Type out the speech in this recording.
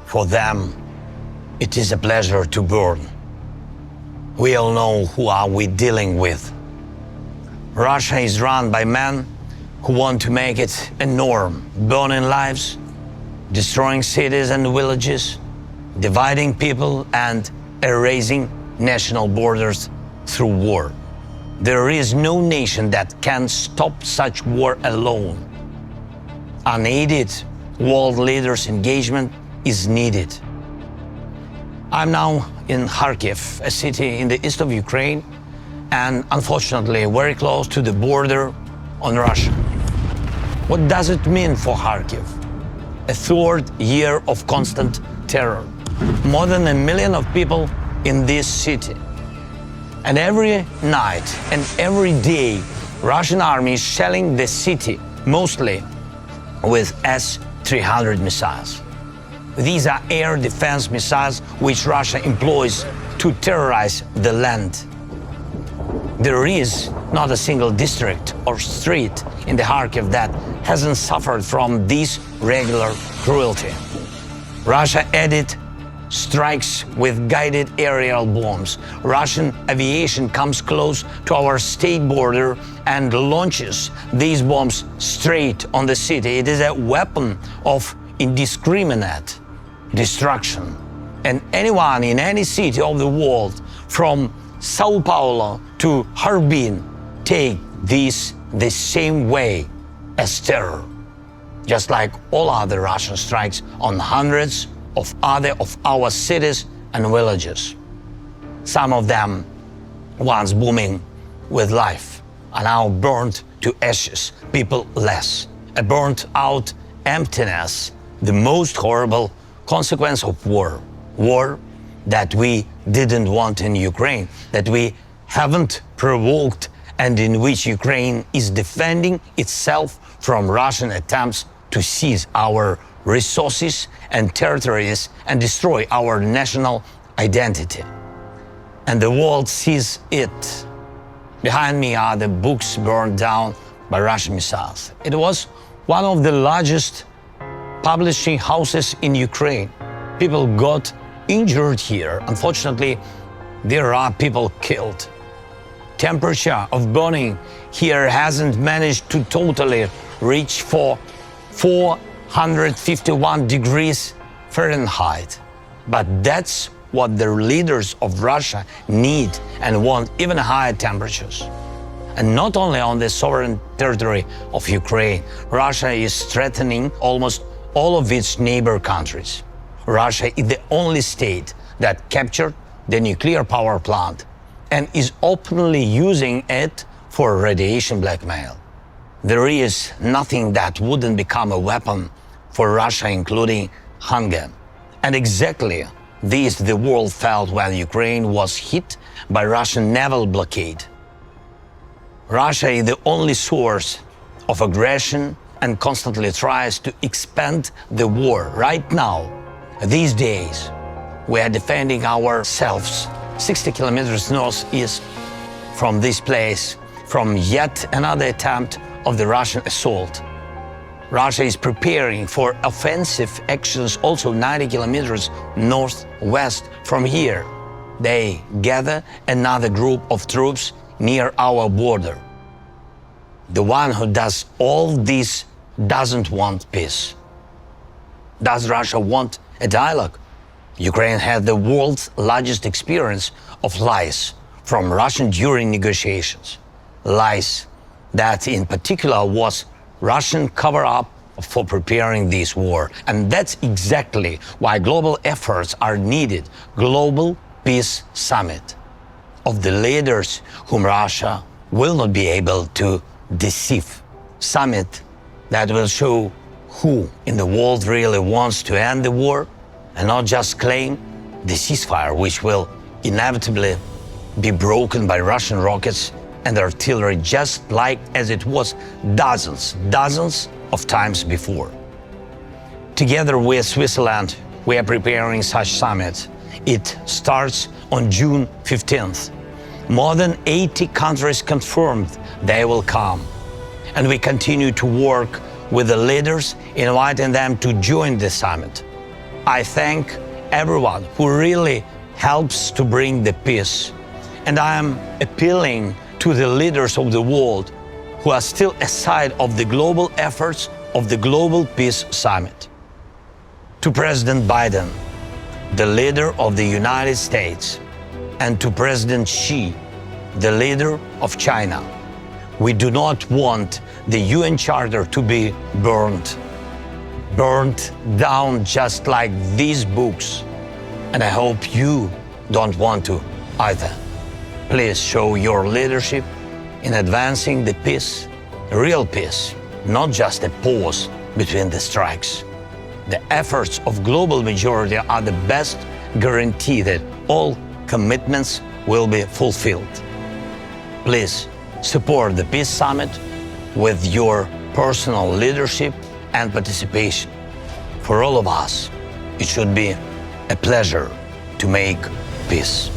For them, it is a pleasure to burn. We all know who are we dealing with. Russia is run by men who want to make it a norm, burning lives, destroying cities and villages, dividing people and erasing national borders through war. There is no nation that can stop such war alone. Unaided world leaders' engagement is needed. I'm now in Kharkiv, a city in the east of Ukraine, and unfortunately very close to the border on Russia. What does it mean for Kharkiv? A third year of constant terror. More than 1 million of people in this city. And every night and every day, Russian army is shelling the city, mostly with S-300 missiles. These are air defense missiles which Russia employs to terrorize the land. There is not a single district or street in the Kharkiv that hasn't suffered from this regular cruelty. Russia added strikes with guided aerial bombs. Russian aviation comes close to our state border and launches these bombs straight on the city. It is a weapon of indiscriminate destruction. And anyone in any city of the world, from Sao Paulo to Harbin, take this the same way as terror. Just like all other Russian strikes on hundreds of other of our cities and villages. Some of them, once booming with life, are now burned to ashes, people less. A burnt out emptiness, the most horrible consequence of war. War that we didn't want in Ukraine, that we haven't provoked, and in which Ukraine is defending itself from Russian attempts to seize our resources and territories and destroy our national identity. And the world sees it. Behind me are the books burned down by Russian missiles. It was one of the largest publishing houses in Ukraine. People got injured here. Unfortunately, there are people killed. Temperature of burning here hasn't managed to totally reach for 451 degrees Fahrenheit. But that's what the leaders of Russia need and want, even higher temperatures. And not only on the sovereign territory of Ukraine, Russia is threatening almost all of its neighbor countries. Russia is the only state that captured the nuclear power plant and is openly using it for radiation blackmail. There is nothing that wouldn't become a weapon for Russia, including hunger. And exactly this the world felt when Ukraine was hit by Russian naval blockade. Russia is the only source of aggression and constantly tries to expand the war. Right now, these days, we are defending ourselves 60 kilometers northeast from this place, from yet another attempt of the Russian assault. Russia is preparing for offensive actions also 90 kilometers northwest from here. They gather another group of troops near our border. The one who does all this doesn't want peace. Does Russia want a dialogue? Ukraine had the world's largest experience of lies from Russian during negotiations. Lies that in particular was Russian cover-up for preparing this war. And that's exactly why global efforts are needed. Global Peace Summit of the leaders whom Russia will not be able to deceive. Summit that will show who in the world really wants to end the war and not just claim the ceasefire, which will inevitably be broken by Russian rockets and artillery, just like as it was dozens of times before. Together with Switzerland, we are preparing such summits. It starts on June 15th. More than 80 countries confirmed they will come. And we continue to work with the leaders, inviting them to join the summit. I thank everyone who really helps to bring the peace. And I am appealing to the leaders of the world who are still aside of the global efforts of the Global Peace Summit. To President Biden, the leader of the United States, and to President Xi, the leader of China, we do not want the UN Charter to be burned down just like these books. And I hope you don't want to either. Please show your leadership in advancing the peace, real peace, not just a pause between the strikes. The efforts of global majority are the best guarantee that all commitments will be fulfilled. Please support the Peace Summit with your personal leadership and participation. For all of us, it should be a pleasure to make peace.